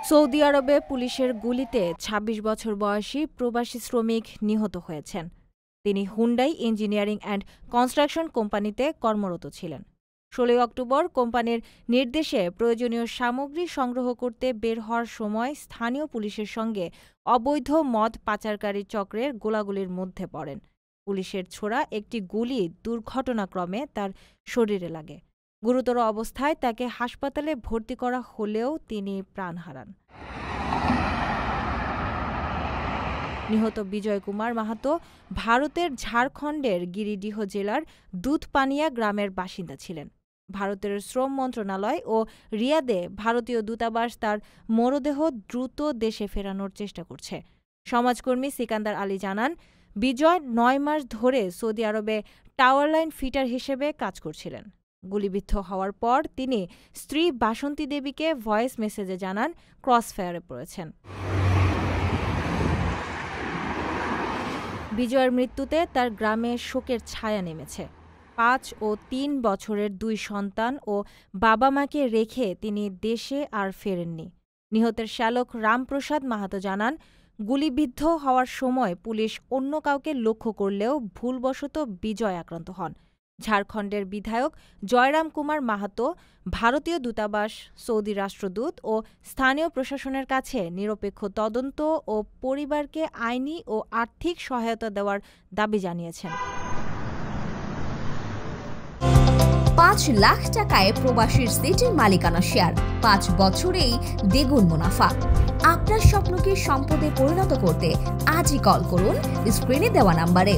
Saudi আরবে পুলিশের গুলিতে ২৬ বছর বয়সী প্রবাসী শ্রমিক নিহত হয়েছেন। তিনি হুন্ডাই ইঞ্জিনিয়ারিং অ্যান্ড কনস্ট্রাকশন কোম্পানিতে কর্মরত ছিলেন। ১৬ অক্টোবর কোম্পানির নির্দেশে প্রয়োজনীয় সামগ্রী সংগ্রহ করতে বের হওয়ার সময় স্থানীয় পুলিশের সঙ্গে অবৈধ মদ পাচারকারী চক্রের গোলাগুলির মধ্যে পড়েন। পুলিশের ছোড়া একটি গুলি দুর্ঘটনাক্রমে তার শরীরে লাগে। গুরুতর অবস্থায় তাকে হাসপাতালে ভর্তি করা হলেও তিনি প্রাণ হারান। নিহত বিজয় কুমার মাহাতো ভারতের ঝাড়খণ্ডের গিরিডিহ জেলার দুধপানিয়া গ্রামের বাসিন্দা ছিলেন। ভারতের শ্রম মন্ত্রণালয় ও রিয়াদে ভারতীয় দূতাবাস তার মরদেহ দ্রুত দেশে ফেরানোর চেষ্টা করছে। সমাজকর্মী সিকান্দার আলী জানান, বিজয় ৯ মাস ধরে সৌদি আরবে টাওয়ার লাইন ফিটার হিসেবে কাজ করছিলেন। গুলিবিদ্ধ হওয়ার পর তিনি স্ত্রী বাসন্তী দেবীকে ভয়েস মেসেজে জানান ক্রসফায়ারে পড়েছেন। বিজয়ের মৃত্যুতে তার গ্রামে শোকের ছায়া নেমেছে। ৫ ও ৩ বছরের ২ সন্তান ও বাবা মাকে রেখে তিনি দেশে আর ফেরেননি। নিহতের শ্যালক রামপ্রসাদ মাহাতো জানান, গুলিবিদ্ধ হওয়ার সময় পুলিশ অন্য কাউকে লক্ষ্য করলেও ভুলবশত বিজয় আক্রান্ত হন। ঝাড়খণ্ডের বিধায়ক জয়রাম কুমার মাহাতো ভারতীয় দূতাবাস, সৌদি রাষ্ট্রদূত ও স্থানীয় প্রশাসনের কাছে নিরপেক্ষ তদন্ত ও পরিবারকে আইনি ও আর্থিক সহায়তা দেওয়ার দাবি জানিয়েছেন। ৫ লাখ টাকায় প্রবাসীর সিটির মালিকানা শেয়ার, ৫ বছরেই দ্বিগুণ মুনাফা। আপনার স্বপ্নকে সম্পদে পরিণত করতে আজই কল করুন স্ক্রিনে দেওয়া নাম্বারে।